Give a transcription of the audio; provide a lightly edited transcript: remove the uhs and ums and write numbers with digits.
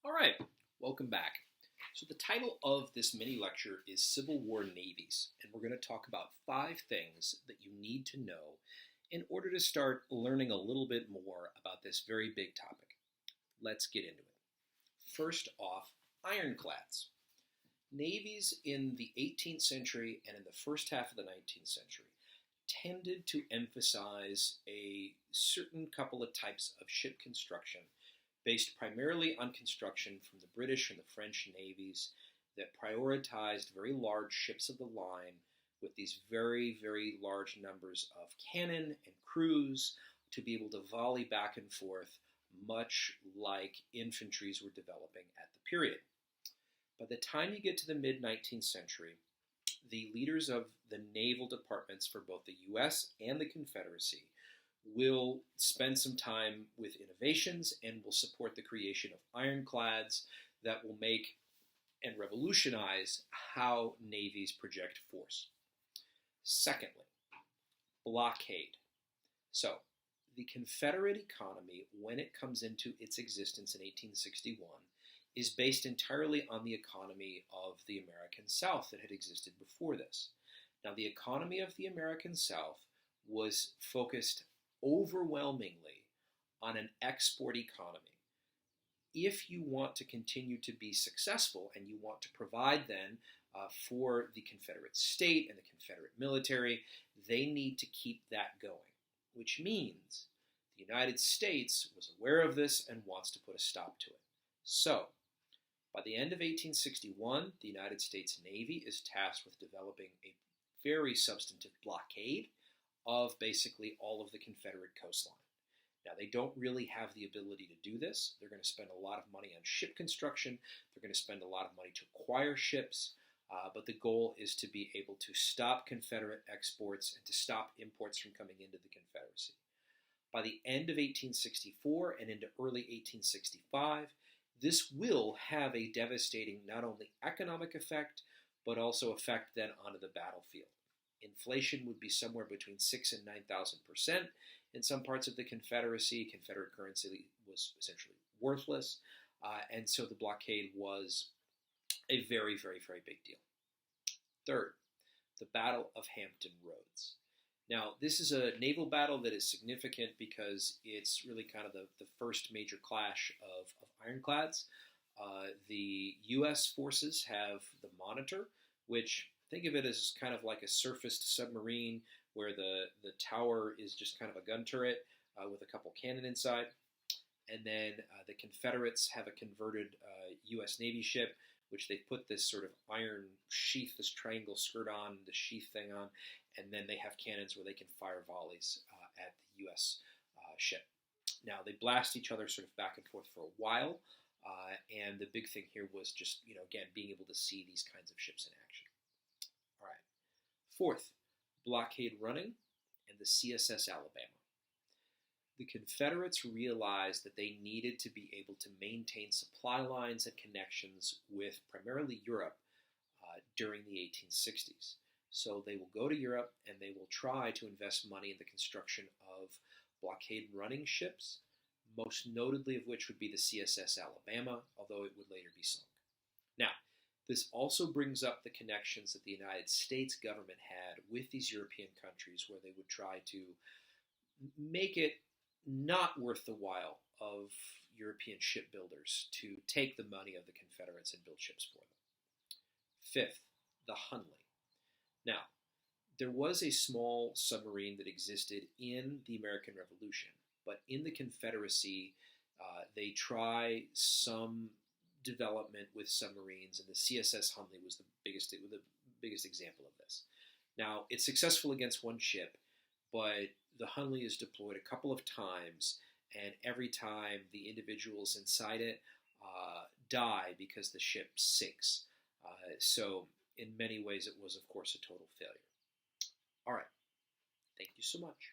All right, welcome back. So the title of this mini lecture is Civil War Navies, and we're going to talk about 5 things that you need to know in order to start learning a little bit more about this very big topic. Let's get into it. First off, ironclads. Navies in the 18th century and in the first half of the 19th century tended to emphasize a certain couple of types of ship construction based primarily on construction from the British and the French navies that prioritized very large ships of the line with these very, very large numbers of cannon and crews to be able to volley back and forth, much like infantries were developing at the period. By the time you get to the mid-19th century, the leaders of the naval departments for both the U.S. and the Confederacy will spend some time with innovations and will support the creation of ironclads that will make and revolutionize how navies project force. Secondly, blockade. So, the Confederate economy, when it comes into its existence in 1861, is based entirely on the economy of the American South that had existed before this. Now, the economy of the American South was focused overwhelmingly on an export economy. If you want to continue to be successful and you want to provide then for the Confederate state and the Confederate military, they need to keep that going, which means the United States was aware of this and wants to put a stop to it. So, by the end of 1861, the United States Navy is tasked with developing a very substantive blockade of basically all of the Confederate coastline. Now, they don't really have the ability to do this. They're going to spend a lot of money on ship construction. They're going to spend a lot of money to acquire ships. But the goal is to be able to stop Confederate exports and to stop imports from coming into the Confederacy. By the end of 1864 and into early 1865, this will have a devastating not only economic effect, but also effect then onto the battlefield. Inflation would be somewhere between 6,000% and 9,000% in some parts of the Confederacy. Confederate currency was essentially worthless, and so the blockade was a very, very, very big deal. Third, the Battle of Hampton Roads. Now, this is a naval battle that is significant because it's really kind of the first major clash of ironclads. The U.S. forces have the Monitor, which think of it as kind of like a surfaced submarine where the tower is just kind of a gun turret with a couple cannon inside. And then the Confederates have a converted U.S. Navy ship, which they put this sort of iron sheath, this triangle skirt on, the sheath thing on, and then they have cannons where they can fire volleys at the U.S. ship. Now, they blast each other sort of back and forth for a while, and the big thing here was just, again, being able to see these kinds of ships in action. All right. Fourth, blockade running and the CSS Alabama. The Confederates realized that they needed to be able to maintain supply lines and connections with primarily Europe during the 1860s. So they will go to Europe and they will try to invest money in the construction of blockade running ships, most notably of which would be the CSS Alabama, although it would later be sunk. Now, this also brings up the connections that the United States government had with these European countries where they would try to make it not worth the while of European shipbuilders to take the money of the Confederates and build ships for them. Fifth, the Hunley. Now, there was a small submarine that existed in the American Revolution, but in the Confederacy, they try some development with submarines, and the CSS Hunley was the biggest example of this. Now, it's successful against one ship, but the Hunley is deployed a couple of times, and every time the individuals inside it die because the ship sinks. So in many ways, it was, of course, a total failure. All right. Thank you so much.